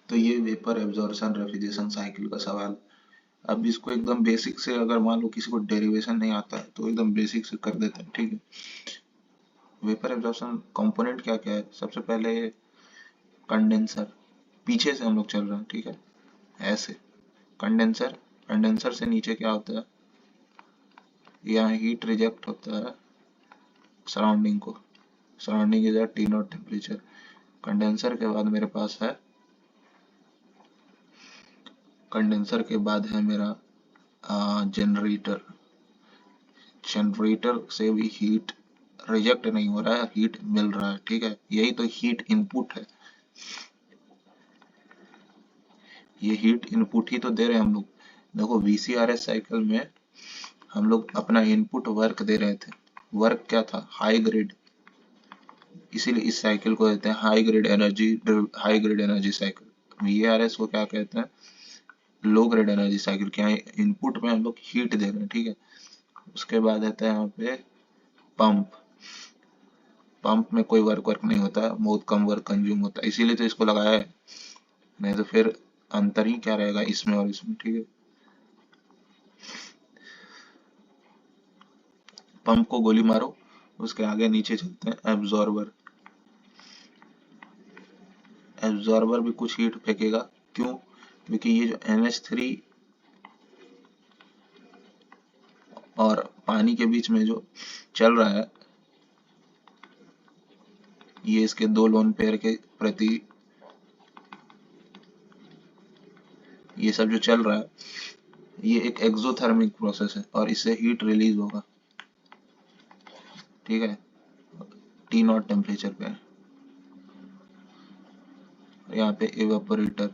तो ये vapour absorption refrigeration cycle का सवाल। अब इसको एकदम बेसिक से, अगर मान लो किसी को डेरिवेशन नहीं आता है तो एकदम बेसिक से कर देते हैं, ठीक है। वेपर एब्जॉर्प्शन कंपोनेंट क्या क्या है? सबसे पहले कंडेंसर, पीछे से हम लोग चल रहे हैं, ठीक है, ऐसे कंडेंसर। कंडेंसर से नीचे क्या होता है, यहाँ हीट रिजेक्ट होता है सराउंडिंग को। Surrounding is at T not temperature. Condenser के बाद मेरे पास है, कंडेंसर के बाद है मेरा जनरेटर। जनरेटर से भी हीट रिजेक्ट नहीं हो रहा है, हीट मिल रहा है, ठीक है। यही तो हीट इनपुट है, ये हीट इनपुट ही तो दे रहे हैं हम लोग। देखो वीसीआरएस साइकिल में हम लोग अपना इनपुट वर्क दे रहे थे। वर्क क्या था? High grid. इसीलिए इस साइकिल को कहते हैं high grid energy cycle. VRS को क्या कहते हैं? लो ग्रिड एनर्जी साइकिल। क्या है? इनपुट में हम लोग हीट दे रहे हैं, ठीक है। उसके बाद आता है यहाँ पे पंप। पंप में कोई वर्क नहीं होता है, बहुत कम वर्क कंज्यूम होता है, इसीलिए तो इसको लगाया है। नहीं तो फिर अंतर ही क्या रहेगा इसमें और इसमें, ठीक है। पंप को गोली मारो। उसके आगे नीचे चलते हैं, एब्जॉर्बर। एब्जॉर्बर भी कुछ हीट फेंकेगा। क्यों? क्योंकि ये जो NH3 और पानी के बीच में जो चल रहा है, ये इसके दो लोन पेयर के प्रति ये सब जो चल रहा है, ये एक एक्सोथर्मिक प्रोसेस है और इससे हीट रिलीज होगा, ठीक है, टी नॉट टेम्परेचर पे। यहाँ पे एवापोरेटर।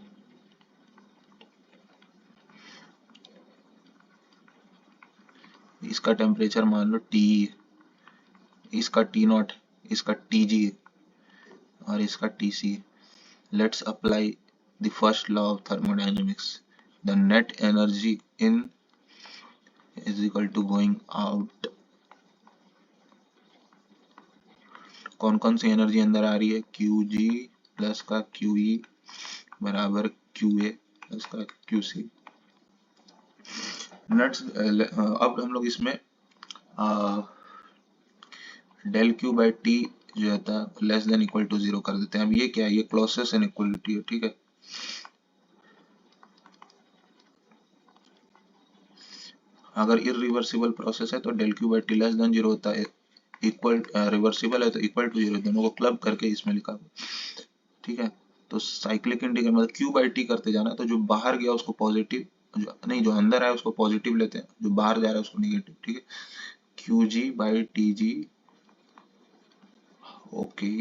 इसका टेम्परेचर मान लो टी, इसका टी नॉट, इसका टीजी और इसका TC. Let's apply the first law of thermodynamics. The net energy in is equal to going out. कौन कौन सी एनर्जी अंदर आ रही है? क्यू जी प्लस का क्यू ई बराबर क्यू ए प्लस का क्यू सी। नेट्स अब हम लोग इसमें डेल क्यू बाई टी जो होता है less than equal to zero कर देते हैं। अब ये क्या है? ये क्लॉसेस इनइक्वालिटी है, ठीक है। अगर इरिवर्सिबल प्रोसेस है तो del q by t less than zero होता है। इक्वल रिवर्सिबल है तो इक्वल टू जीरो, दोनों को क्लब करके इसमें लिखा हुआ, ठीक है। तो साइक्लिक इंडिकेटर मतलब क्यू बाई टी करते जाना, तो जो बाहर गया उसको पॉजिटिव, जो नहीं जो अंदर आया उसको पॉजिटिव लेते हैं, जो बाहर जा रहा है उसको निगेटिव, ठीक है। Q ji by T g, okay.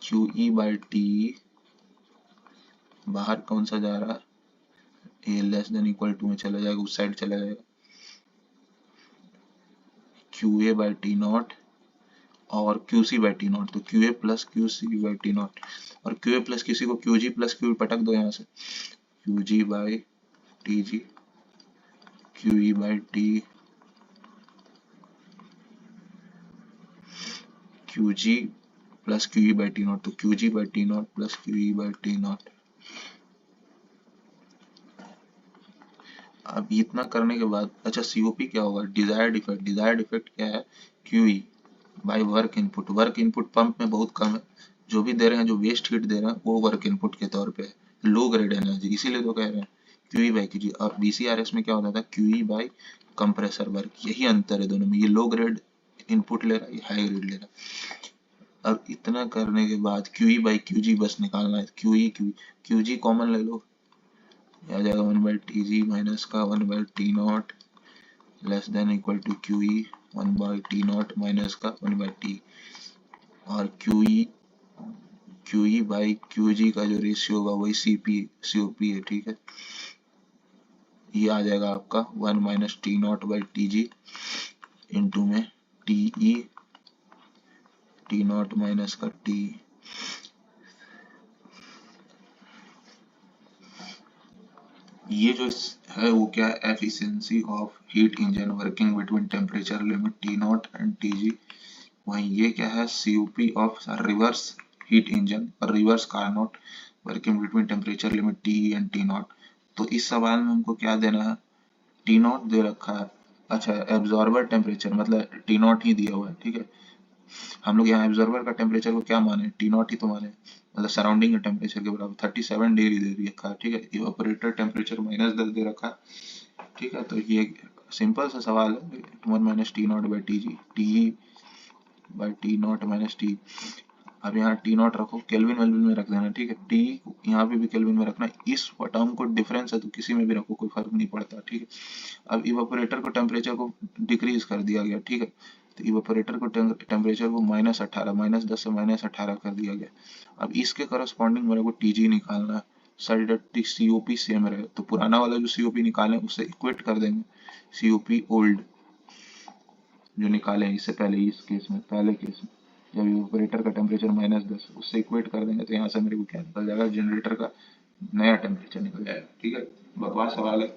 Q E by t, बाहर कौन सा जा रहा है? ये लेस देन इक्वल टू में चला जाएगा, उस साइड चला जाएगा। Q A by T nought और Q C by T nought, तो Q A plus Q C by T nought. और क्यू ए प्लस किसी को क्यू जी प्लस क्यू पटक दो यहाँ से, Q ji by T G, Q E by T, Q G plus Q E by T nought, तो Q ji by T nought plus Q E by T nought. अब इतना करने के बाद अच्छा सीओपी क्या होगा? Desired effect. डिजायर्ड इफेक्ट क्या है? Q E by work input. Work input pump में बहुत कम है, जो भी दे रहे हैं, जो वेस्ट हीट दे रहे हैं वो वर्क इनपुट के तौर पे है, लो ग्रेड एनर्जी, इसीलिए तो कह रहे हैं क्यू ई बाई क्यू जी। और बीसीआरएस में क्या होता था? Q E by compressor work. यही अंतर है दोनों में, ये लो ग्रेड इनपुट ले रहा है, ये हाई ग्रेड ले रहा है। अब इतना करने के बाद क्यू ई बाई क्यू जी बस निकालना है। क्यू जी कॉमन ले लो, आ जाएगा one by T G minus का one by T nought less than equal to Q E one by T nought minus का वन बाई टी। और Q E by Q G का जो रेशियो होगा वही सीओपी है, ठीक है। ये आ जाएगा आपका one minus T nought by T G into में T E T nought minus का टी। ये जो है वो क्या है? Efficiency of heat engine working between temperature limit T nought and T G. वहीं ये क्या है? COP of reverse heat engine और reverse Carnot working between temperature limit T and T nought. तो इस सवाल में हमको क्या देना है, टी नॉट दे रखा है, अच्छा एब्जॉर्बर टेम्परेचर मतलब टी नॉट ही दिया हुआ है, ठीक है। हम लोग यहाँ एब्जॉर्बर का टेम्परेचर को क्या माने, टी नॉट ही तो माने, मतलब सराउंडिंग के टेम्परेचर के बराबर 37 डिग्री दे रखा है, ठीक है। इवेपोरेटर टेम्परेचर -10 दे रखा है, ठीक है। तो ये सिंपल सा सवाल है, 1 minus T nought by T G, T by T nought minus T. अब यहाँ टी नॉट रखो, केल्विन वेल्विन में रख देना, ठीक है। टी यहाँ पे भी केल्विन में रखना, इस टर्म को डिफरेंस है तो किसी में भी रखो, कोई फर्क नहीं पड़ता, ठीक है। अब इवेपोरेटर को टेम्परेचर को डिक्रीज कर दिया गया, ठीक है। तो इवेपोरेटर को टेम्परेचर को -18, -10 से -18 कर दिया गया। अब इसके करस्पॉन्डिंग मेरे को टीजी निकालना है, सच सीओपी सेम रहे, तो पुराना वाला जो सीओपी निकाले उससे इक्वेट कर देंगे सीओपी ओल्ड जो निकाले इससे पहले, इस केस में पहले केस में जब इवेपोरेटर का टेम्परेचर -10 उससे इक्वेट कर देंगे, तो यहाँ से मेरे को क्या निकल जाएगा, जनरेटर का नया टेम्परेचर निकल जाएगा, ठीक है। बकवास सवाल है।